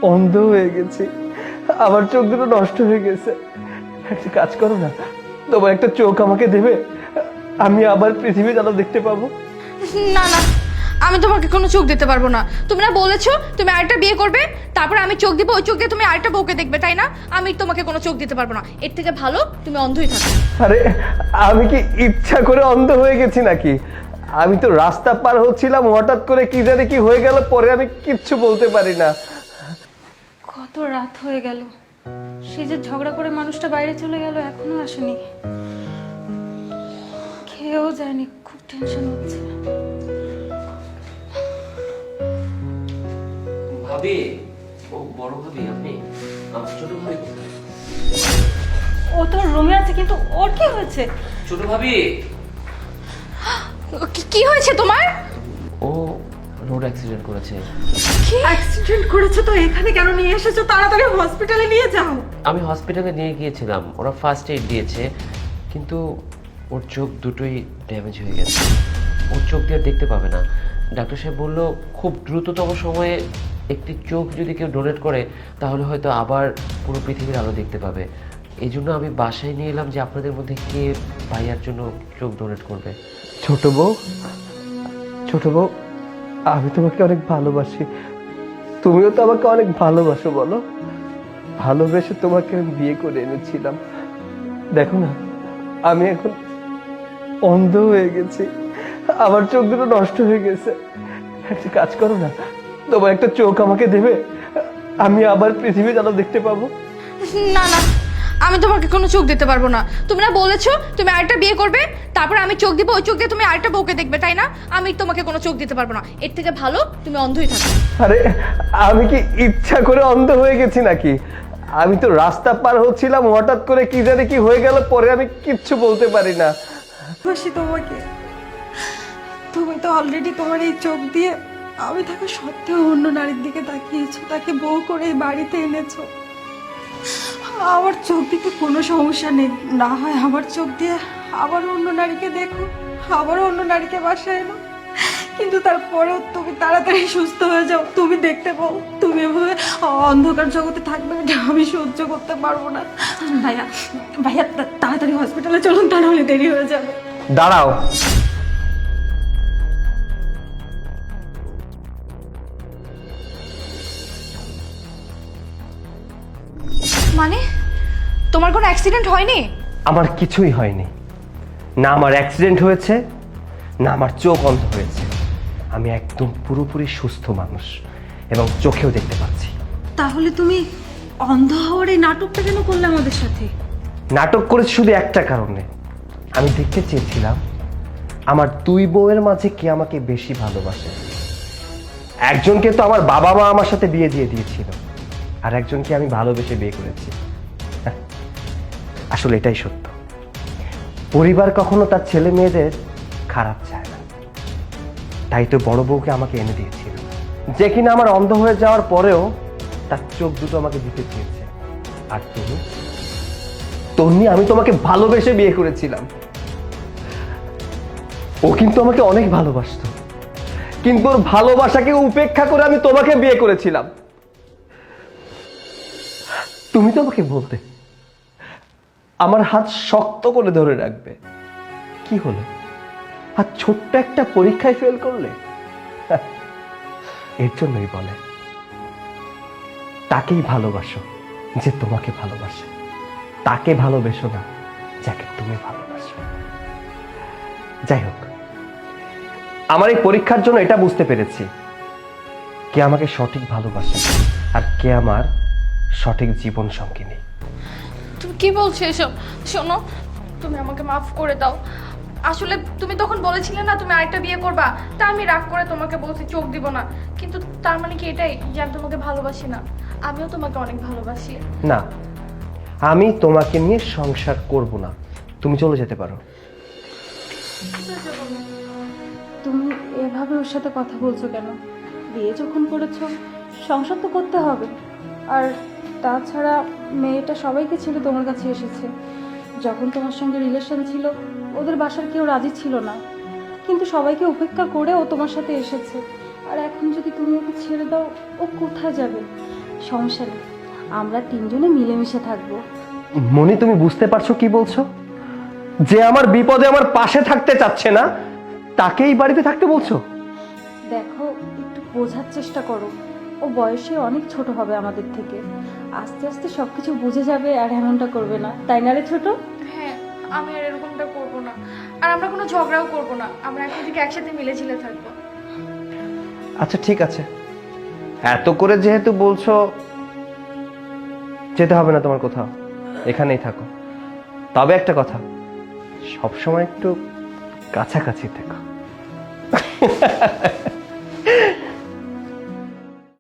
অন্ধ হয়ে গেছি, আমার চোখ দুটো নষ্ট হয়ে গেছে। একটা কাজ করো না, তোমার একটা চোখ আমাকে দেবে, আমি আবার পৃথিবী যেন দেখতে পাবো। না না, আমি তোমাকে কোনো চোখ দিতে পারবো না। তুমি না বলেছো তুমি আরেকটা বিয়ে করবে, তারপর আমি চোখ দিব, ওই চোখ দিয়ে তুমি আরেকটা বউকে দেখবে, তাই না? আমি তোমাকে কোনো চোখ দিতে পারবো না। এর থেকে ভালো তুমি অন্ধই থাকো। আরে আমি কি ইচ্ছা করে অন্ধ হয়ে গেছি নাকি? আমি তো রাস্তা পার হচ্ছিলাম, হঠাৎ করে কি জানি কি হয়ে গেল, পরে আমি কিচ্ছু বলতে পারি না। কত রাত হয়ে গেল, সে যে ঝগড়া করে মানুষটা বাইরে চলে গেল এখনো আসেনি, খেয়েও যায়নি, খুব টেনশন হচ্ছে। ভাবি, ও বড় ভাবি আপনি? আমার ছোট ভাবি কোথায়? ও তো রুমে আছে, কিন্তু ওর কি হয়েছে? ছোট ভাবি, কি হয়েছে তোমার? ও রোড অ্যাক্সিডেন্ট করেছে। কি অ্যাক্সিডেন্ট করেছে? তো এখানে কেন নিয়ে এসেছো? তাড়াতাড়ি হসপিটালে নিয়ে যাও। আমি হসপিটালে নিয়ে গিয়েছিলাম, ওরা ফার্স্ট এইড দিয়েছে, কিন্তু ওর চোখ দুটোই ড্যামেজ হয়ে গেছে। ওর চোখ দিয়ে আর দেখতে পাবে না। ডাক্তার সাহেব বললো খুব দ্রুততম সময়ে একটি চোখ যদি কেউ ডোনেট করে তাহলে হয়তো আবার পুরো পৃথিবীর আলো দেখতে পাবে। এই জন্য আমি বাসায় নিয়ে এলাম যে আপনাদের মধ্যে কে ভাইয়ার জন্য চোখ ডোনেট করবে। ছোট বউ, ছোট বউ, আমি তোমাকে অনেক ভালোবাসি, তুমিও তো আমাকে অনেক ভালোবাসো। বলো, ভালোবেসে তোমাকে আমি বিয়ে করে এনেছিলাম। দেখো না, আমি এখন অন্ধ হয়ে গেছি, আমার চোখ দুটো নষ্ট হয়ে গেছে। একটা কাজ করো না, তোমার একটা চোখ আমাকে দেবে, আমি আবার পৃথিবী যেন দেখতে পাবো। না না, আমি তোমাকে কোনো চোখ দিতে পারবো না। তুমি না বলেছো তুমি আরেকটা বিয়ে করবে, তারপর আমি চোখ দিব, ওই চোখ দিয়ে তুমি আরেকটা বউকে দেখবে, তাই না? আমি তোমাকে কোনো চোখ দিতে পারবো না। এর থেকে ভালো তুমি অন্ধই থাকো। আরে আমি কি ইচ্ছা করে অন্ধ হয়ে গেছি নাকি? আমি তো রাস্তা পার হচ্ছিলাম, হঠাৎ করে কি জানি কি হয়ে গেল, পরে আমি কিচ্ছু বলতে পারি না। ভালোবাসি তোমাকে। তুমি তো অলরেডি তোমার এই চোখ দিয়ে আমি থাকা সত্ত্বেও অন্য নারীর দিকে তাকিয়েছো, তাকে বউ করে এই বাড়িতে এনেছো। আমার চোখ দিতে কোনো সমস্যা নেই, না হয় আমার চোখ দিয়ে আবার অন্য নারীকে দেখো, আবার অন্য নারীকে বাসায় এনো, কিন্তু তারপরেও তুমি তাড়াতাড়ি সুস্থ হয়ে যাও, তুমি দেখতে পাও। তুমি এভাবে অন্ধকার জগতে থাকবে, এটা আমি সহ্য করতে পারবো না। ভাইয়া, ভাইয়া তাড়াতাড়ি হসপিটালে চলুন, তা নাহলে দেরি হয়ে যাবে। দাঁড়াও, মানে তোমার কোনো অ্যাক্সিডেন্ট হয়নি? আমার কিছুই হয়নি। না আমার অ্যাক্সিডেন্ট হয়েছে, না আমার চোখ অন্ধ হয়েছে। আমি একদম পুরোপুরি সুস্থ মানুষ এবং চোখেও দেখতে পাচ্ছি। তাহলে তুমি অন্ধ হওয়ার এই নাটকটা কেন করলে আমাদের সাথে? নাটক করেছি শুধু একটা কারণে, আমি দেখতে চেয়েছিলাম আমার দুই বউয়ের মাঝে কে আমাকে বেশি ভালোবাসে। একজনকে তো আমার বাবা মা আমার সাথে বিয়ে দিয়ে দিয়েছিল, আর একজনকে আমি ভালোবেসে বিয়ে করেছি। আসলে এটাই সত্য, পরিবার কখনো তার ছেলে মেয়েদের খারাপ চায় না। তাই তো বড় বউকে আমাকে এনে দিয়েছিল, যে কিনা আমার অন্ধ হয়ে যাওয়ার পরেও তার চোখ দুটো আমাকে দিতে চেয়েছে। আর তুমি, তন্নি, আমি তোমাকে ভালোবেসে বিয়ে করেছিলাম। ও কিন্তু আমাকে অনেক ভালোবাসতো, কিন্তু ওর ভালোবাসাকে উপেক্ষা করে আমি তোমাকে বিয়ে করেছিলাম। তুমি তো আমাকে বলতে আমার হাত শক্ত করে ধরে রাখবে, কি হলো? আর ছোট্ট একটা পরীক্ষায় ফেল করলে। এর জন্যই বলে তাকেই ভালোবাসো যে তোমাকে ভালোবাসে, তাকে ভালোবেসো না যাকে তুমি ভালোবাসো। যাই হোক, আমার এই পরীক্ষার জন্য এটা বুঝতে পেরেছি কে আমাকে সঠিক ভালোবাসে আর কে আমার সঠিক জীবন সঙ্গিনী। তুমি কি বলছো এসব? শোনো, তুমি আমাকে মাফ করে দাও। আসলে তুমি তখন বলেছিলে না তুমি আরেকটা বিয়ে করবা, তা আমি রাগ করে তোমাকে বলছি চোখ দিব না, কিন্তু তার মানে কি এটাই যে আমি তোমাকে ভালোবাসি না? আমিও তোমাকে অনেক ভালোবাসি। না, আমি তোমাকে নিয়ে সংসার করব না, তুমি চলে যেতে পারো। তুমি এভাবে ওর সাথে কথা বলছো কেন? বিয়ে যখন করেছো সংসার তো করতে হবে। আর তাছাড়া মেয়েটা সবাইকে ছেড়ে তোমার কাছে এসেছে। যখন তোমার সঙ্গে রিলেশন ছিল ওদের বাসার কেউ রাজি ছিল না, কিন্তু সবাইকে উপেক্ষা করে ও তোমার সাথে এসেছে। আর এখন যদি তুমি ওকে ছেড়ে দাও, ও কোথায় যাবে? সমস্যা নেই, আমরা তিনজনে মিলেমিশে থাকবো। মনি, তুমি বুঝতে পারছো কি বলছো? যে আমার বিপদে আমার পাশে থাকতে চাচ্ছে না, তাকেই বাড়িতে থাকতে বলছো? দেখো, একটু বোঝার চেষ্টা করো। ও বয়সে অনেক ছোট হবে আমাদের থেকে, আস্তে আস্তে সবকিছু বুঝে যাবে আর এমনটা করবে না, তাই না রে ছোট? হ্যাঁ, আমি আর এরকমটা করবো না। আর আমরা কোনো ঝগড়াও করবো না, আমরা এখন থেকে একসাথে মিলেঝিলে থাকবো। আচ্ছা ঠিক আছে, এত করে যেহেতু বলছো, যেতে হবে না তোমার কোথাও, এখানেই থাকো। তবে একটা কথা, সবসময় একটু কাছাকাছি থেকো।